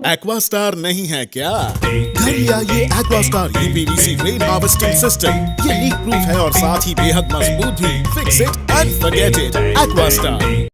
Aquastar नहीं है क्या? घर लिया ये Aquastar UPVC rain harvesting system. ये लीक प्रूफ है और साथ ही बेहद मजबूत भी। Fix it and forget it. Aquastar.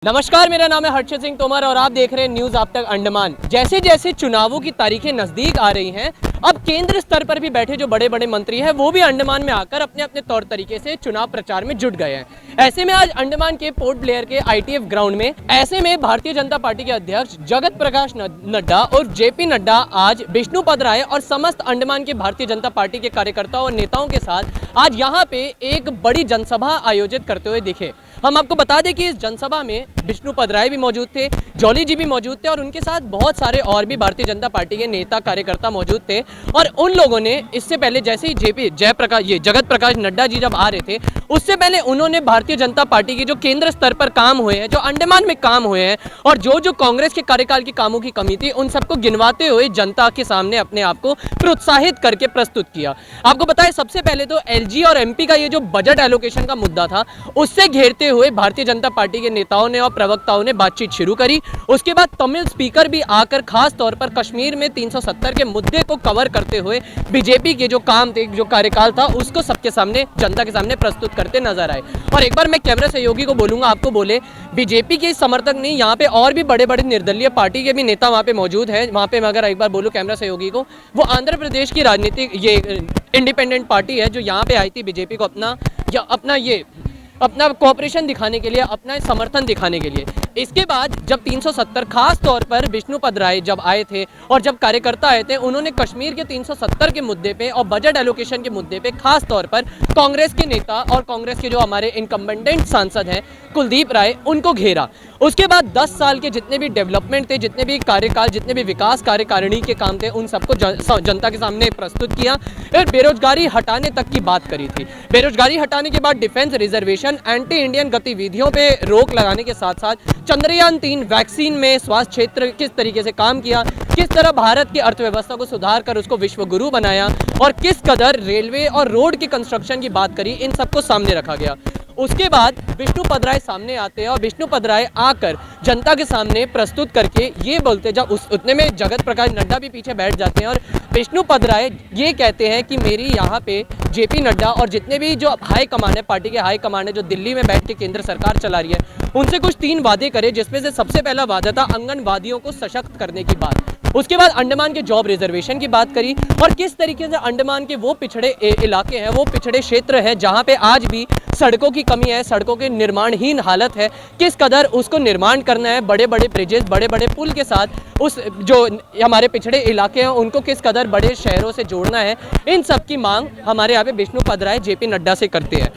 नमस्कार, मेरा नाम है हर्षित सिंह तोमर और आप देख रहे हैं न्यूज आप तक अंडमान। जैसे जैसे चुनावों की तारीखें नजदीक आ रही हैं, अब केंद्र स्तर पर भी बैठे जो बड़े बड़े मंत्री हैं वो भी अंडमान में आकर अपने अपने तौर तरीके से चुनाव प्रचार में जुट गए हैं। ऐसे में आज अंडमान के पोर्ट ब्लेयर के ITF ग्राउंड में ऐसे में भारतीय जनता पार्टी के अध्यक्ष जगत प्रकाश नड्डा और JP नड्डा आज विष्णुपद राय और समस्त अंडमान के भारतीय जनता पार्टी के कार्यकर्ताओं और नेताओं के साथ आज यहाँ पे एक बड़ी जनसभा आयोजित करते हुए दिखे। हम आपको बता दें कि इस जनसभा में विष्णुपद राय भी मौजूद थे, जॉली जी भी मौजूद थे और उनके साथ बहुत सारे और भी भारतीय जनता पार्टी के नेता कार्यकर्ता मौजूद थे। और उन लोगों ने इससे पहले जैसे ही जगत प्रकाश नड्डा जी जब आ रहे थे, उससे पहले उन्होंने भारतीय जनता पार्टी के जो केंद्र स्तर पर काम हुए हैं, जो अंडमान में काम हुए हैं और जो कांग्रेस के कार्यकाल के कामों की कमी थी, उन सबको गिनवाते हुए जनता के सामने अपने आप को प्रोत्साहित करके प्रस्तुत किया। आपको बताएं, सबसे पहले तो LG और MP का ये जो बजट एलोकेशन का मुद्दा था, उससे घेरते हुए भारतीय जनता पार्टी के नेताओं ने और प्रवक्ताओं ने बातचीत शुरू करी। उसके बाद तमिल स्पीकर भी आकर खास तौर पर कश्मीर में 370 के मुद्दे को कवर करते हुए बीजेपी के जो काम थे, जो कार्यकाल था, उसको सबके सामने, जनता के सामने प्रस्तुत करते नजर आए। और एक बार मैं कैमरा सहयोगी को बोलूंगा, आपको बोले, बीजेपी के समर्थक नहीं, यहाँ पे और भी बड़े बड़े निर्दलीय पार्टी के भी नेता वहाँ पे मौजूद है। वहाँ पे मैं अगर एक बार बोलूँ कैमरा सहयोगी को, वो आंध्र प्रदेश की राजनीतिक ये इंडिपेंडेंट पार्टी है जो यहाँ पे आई थी बीजेपी को अपना कोऑपरेशन दिखाने के लिए, अपना समर्थन दिखाने के लिए। इसके बाद जब 370 खास तौर पर विष्णुपद राय जब आए थे और जब कार्यकर्ता आए थे, उन्होंने कश्मीर के 370 के मुद्दे पे और बजट एलोकेशन के मुद्दे पे खास तौर पर कांग्रेस के नेता और कांग्रेस के जो हमारे इनकम्बेंटेंट सांसद हैं कुलदीप राय, उनको घेरा। उसके बाद 10 साल के जितने भी डेवलपमेंट थे, जितने भी कार्यकाल, जितने भी विकास कार्यकारिणी के काम थे, उन सबको जनता के सामने प्रस्तुत किया। फिर बेरोजगारी हटाने तक की बात करी थी। बेरोजगारी हटाने के बाद डिफेंस रिजर्वेशन, एंटी इंडियन गतिविधियों पे रोक लगाने के साथ साथ चंद्रयान 3 वैक्सीन में स्वास्थ्य क्षेत्र किस तरीके से काम किया, किस तरह भारत की अर्थव्यवस्था को सुधार कर उसको विश्व गुरु बनाया और किस कदर रेलवे और रोड की कंस्ट्रक्शन की बात करी, इन सबको सामने रखा गया। उसके बाद विष्णुपद राय सामने आते हैं और विष्णुपद राय आकर जनता के सामने प्रस्तुत करके ये बोलते, जब उतने में जगत प्रकाश नड्डा भी पीछे बैठ जाते हैं और विष्णुपद राय ये कहते हैं कि मेरी यहाँ पे JP नड्डा और जितने भी जो हाई कमान है, पार्टी के हाई कमान है, जो दिल्ली में बैठ के केंद्र सरकार चला रही है, उनसे कुछ 3 वादे करे, जिसमें से सबसे पहला वादा था आंगनवाड़ियों को सशक्त करने की बात। उसके बाद अंडमान के जॉब रिजर्वेशन की बात करी और किस तरीके से अंडमान के वो पिछड़े इलाके हैं, वो पिछड़े क्षेत्र हैं जहाँ पे आज भी सड़कों की कमी है, सड़कों के निर्माणहीन हालत है, किस कदर उसको निर्माण करना है, बड़े बड़े ब्रिजेस, बड़े बड़े पुल के साथ उस जो हमारे पिछड़े इलाके हैं उनको किस कदर बड़े शहरों से जोड़ना है। इन सब की मांग हमारे यहाँ पे विष्णुपद राय JP नड्डा से करते हैं।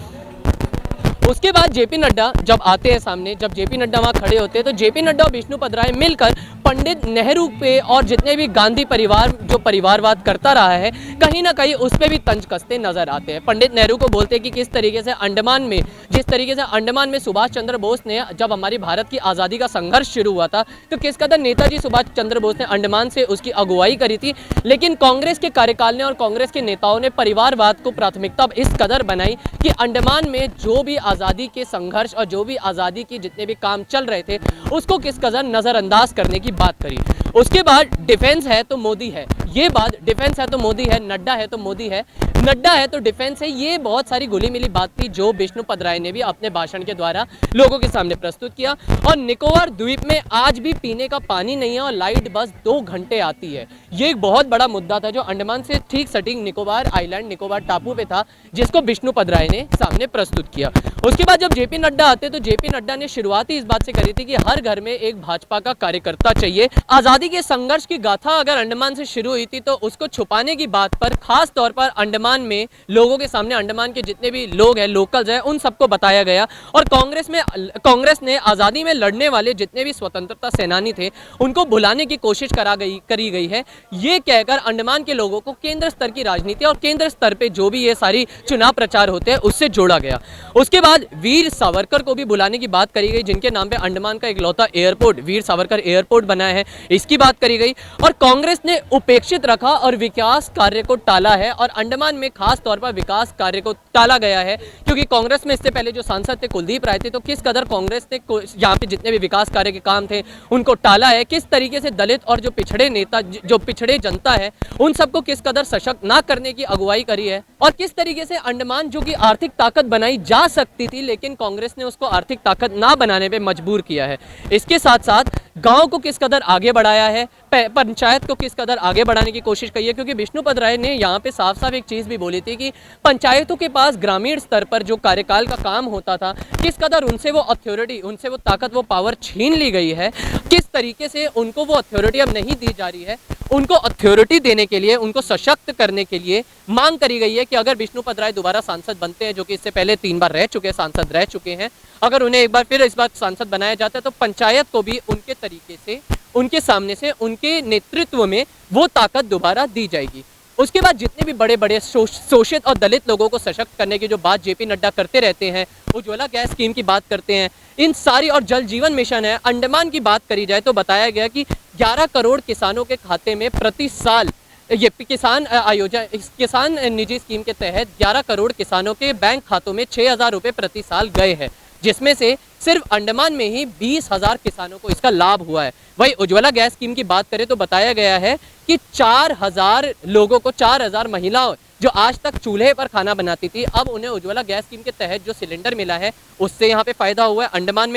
उसके बाद JP नड्डा जब आते हैं सामने, जब JP नड्डा वहाँ खड़े होते हैं, तो JP नड्डा और विष्णुपद राय मिलकर पंडित नेहरू पे और जितने भी गांधी परिवार जो परिवारवाद करता रहा है, कहीं ना कहीं उस पर भी तंज कसते नजर आते हैं। पंडित नेहरू को बोलते हैं कि किस तरीके से अंडमान में, जिस तरीके से अंडमान में सुभाष चंद्र बोस ने, जब हमारी भारत की आज़ादी का संघर्ष शुरू हुआ था, तो किस कदर नेताजी सुभाष चंद्र बोस ने अंडमान से उसकी अगुवाई करी थी, लेकिन कांग्रेस के कार्यकाल ने और कांग्रेस के नेताओं ने परिवारवाद को प्राथमिकता इस कदर बनाई कि अंडमान में जो भी आज़ादी के संघर्ष और जो भी आज़ादी के जितने भी काम चल रहे थे, उसको किस कदर नज़रअंदाज करने की बात करी। उसके बाद डिफेंस है तो मोदी है, ये बात, डिफेंस है तो मोदी है, नड्डा है तो मोदी है, नड्डा है तो डिफेंस है, ये बहुत सारी घुली मिली बात थी जो विष्णुपद राय ने भी अपने भाषण के द्वारा लोगों के सामने प्रस्तुत किया। और निकोबार द्वीप में आज भी पीने का पानी नहीं है और लाइट बस 2 घंटे आती है। ये एक बहुत बड़ा मुद्दा था जो अंडमान से ठीक सटीक निकोबार आइलैंड, निकोबार टापू पे था, जिसको विष्णुपद राय ने सामने प्रस्तुत किया। उसके बाद जब JP नड्डा आते तो JP नड्डा ने शुरुआत ही इस बात से करी थी कि हर घर में एक भाजपा का कार्यकर्ता चाहिए। आजादी के संघर्ष की गाथा अगर अंडमान से शुरू हुई थी तो उसको छुपाने की बात पर खास तौर पर अंडमान में लोगों के सामने, अंडमान के जितने भी लोग हैं, लोकल्स हैं, उन सबको बताया गया। और कांग्रेस ने आज़ादी में लड़ने वाले जितने भी स्वतंत्रता सेनानी थे उनको भुलाने की कोशिश करी गई है, ये कहकर अंडमान के लोगों को केंद्र स्तर की राजनीति और केंद्र स्तर पे जो भी ये सारी चुनाव प्रचार होते हैं उससे जोड़ा गया। उसके बाद वीर सावरकर को भी बुलाने की बात करी गई, जिनके नाम पे अंडमान का इकलौता एयरपोर्ट वीर सावरकर एयरपोर्ट बना है, इसकी की बात करी गई और कांग्रेस ने उपेक्षित रखा और विकास कार्य को टाला है। और अंडमान में खास तौर पर विकास कार्य को टाला गया है क्योंकि कांग्रेस में इससे पहले जो सांसद थे कुलदीप राय थे, तो किस कदर कांग्रेस ने यहाँ पे जितने भी विकास कार्य के काम थे उनको टाला है, किस तरीके से दलित और जो पिछड़े नेता, जो पिछड़े जनता है, उन सबको किस कदर सशक्त ना करने की अगुवाई करी है और किस तरीके से अंडमान जो कि आर्थिक ताकत बनाई जा सकती थी लेकिन कांग्रेस ने उसको आर्थिक ताकत ना बनाने पे मजबूर किया है। इसके साथ साथ गांव को किस कदर आगे बढ़ाया है, पंचायत को किस कदर आगे बढ़ाने की कोशिश की है, क्योंकि विष्णुपद राय ने यहाँ पे साफ साफ एक चीज़ भी बोली थी कि पंचायतों के पास ग्रामीण स्तर पर जो कार्यकाल का काम होता था, किस कदर उनसे वो अथॉरिटी, उनसे वो ताकत, वो पावर छीन ली गई है, किस तरीके से उनको वो अथॉरिटी अब नहीं दी जा रही है। उनको अथॉरिटी देने के लिए, उनको सशक्त करने के लिए मांग करी गई है कि अगर विष्णुपद राय दोबारा सांसद बनते हैं, जो कि इससे पहले 3 बार रह चुके हैं, सांसद रह चुके हैं, अगर उन्हें एक बार फिर इस बार सांसद बनाया जाता है तो पंचायत को भी उनके तरीके से, उनके सामने से, उनके नेतृत्व में वो ताकत दोबारा दी जाएगी। उसके बाद जितने भी बड़े बड़े शोषित और दलित लोगों को सशक्त करने की जो बात जेपी नड्डा करते रहते हैं, उज्ज्वला गैस स्कीम की बात करते हैं, इन सारी, और जल जीवन मिशन है, अंडमान की बात करी जाए तो बताया गया कि 11 करोड़ किसानों के खाते में प्रति साल ये किसान निजी स्कीम के तहत 11 करोड़ किसानों के बैंक खातों में 6,000 रुपये प्रति साल गए हैं, जिसमें से सिर्फ अंडमान में ही 20,000 किसानों को इसका लाभ हुआ है। वही उज्ज्वला गैस स्कीम की बात करें तो बताया गया है कि 4,000 लोगों को, 4,000 महिलाओं जो आज तक चूल्हे पर खाना बनाती थी, अब उन्हें उज्ज्वला गैस स्कीम के तहत जो सिलेंडर मिला है उससे यहाँ पे फायदा हुआ है। अंडमान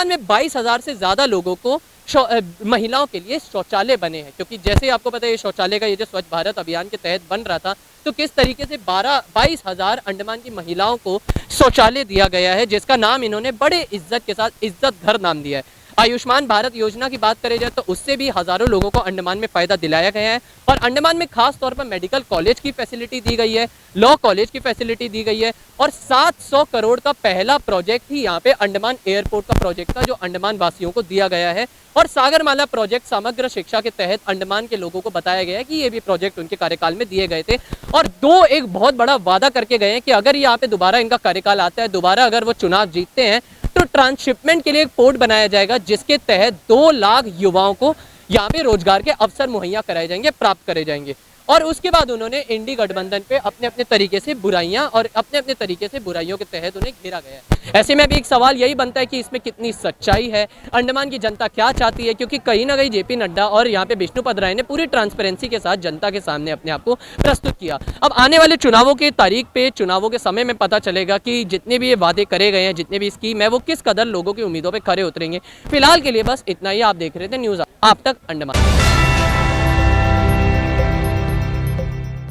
में 22,000 से ज़्यादा लोगों को महिलाओं के लिए शौचालय बने हैं, क्योंकि जैसे आपको पता है ये शौचालय का ये जो स्वच्छ भारत अभियान के तहत बन रहा था, तो किस तरीके से 22,000 अंडमान की महिलाओं को शौचालय दिया गया है, जिसका नाम इन्होंने बड़े इज्जत के साथ इज्जत घर नाम दिया है। आयुष्मान भारत योजना की बात करें जाए तो उससे भी हज़ारों लोगों को अंडमान में फ़ायदा दिलाया गया है और अंडमान में खास तौर पर मेडिकल कॉलेज की फैसिलिटी दी गई है, लॉ कॉलेज की फैसिलिटी दी गई है और 700 करोड़ का पहला प्रोजेक्ट ही यहाँ पे अंडमान एयरपोर्ट का प्रोजेक्ट था, जो अंडमान वासियों को दिया गया है। और सागरमाला प्रोजेक्ट समग्र शिक्षा के तहत अंडमान के लोगों को बताया गया है कि ये भी प्रोजेक्ट उनके कार्यकाल में दिए गए थे। और एक बहुत बड़ा वादा करके गए हैं कि अगर यहाँ पे दोबारा इनका कार्यकाल आता है, दोबारा अगर वो चुनाव जीतते हैं, तो ट्रांसशिपमेंट के लिए एक पोर्ट बनाया जाएगा, जिसके तहत 2 लाख युवाओं को यहाँ पे रोजगार के अवसर मुहैया कराए जाएंगे, प्राप्त करे जाएंगे। और उसके बाद उन्होंने इंडी गठबंधन पे अपने अपने तरीके से बुराइयां और अपने अपने तरीके से बुराइयों के तहत उन्हें घेरा गया है। ऐसे में अभी एक सवाल यही बनता है कि इसमें कितनी सच्चाई है, अंडमान की जनता क्या चाहती है, क्योंकि कहीं ना कहीं जेपी नड्डा और यहाँ पे विष्णुपद राय ने पूरी ट्रांसपेरेंसी के साथ जनता के सामने अपने आप को प्रस्तुत किया। अब आने वाले चुनावों की तारीख पे, चुनावों के समय में पता चलेगा कि जितने भी ये वादे करे गए हैं, जितने भी स्कीम है, वो किस कदर लोगों की उम्मीदों पर खरे उतरेंगे। फिलहाल के लिए बस इतना ही। आप देख रहे थे न्यूज़ आप तक अंडमान।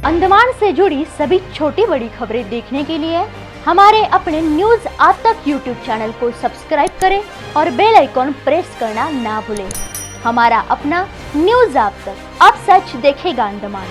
अंडमान से जुड़ी सभी छोटी बड़ी खबरें देखने के लिए हमारे अपने न्यूज़ आज तक यूट्यूब चैनल को सब्सक्राइब करें और बेल आइकॉन प्रेस करना ना भूलें। हमारा अपना न्यूज़ आज तक, अब सच देखेगा अंडमान।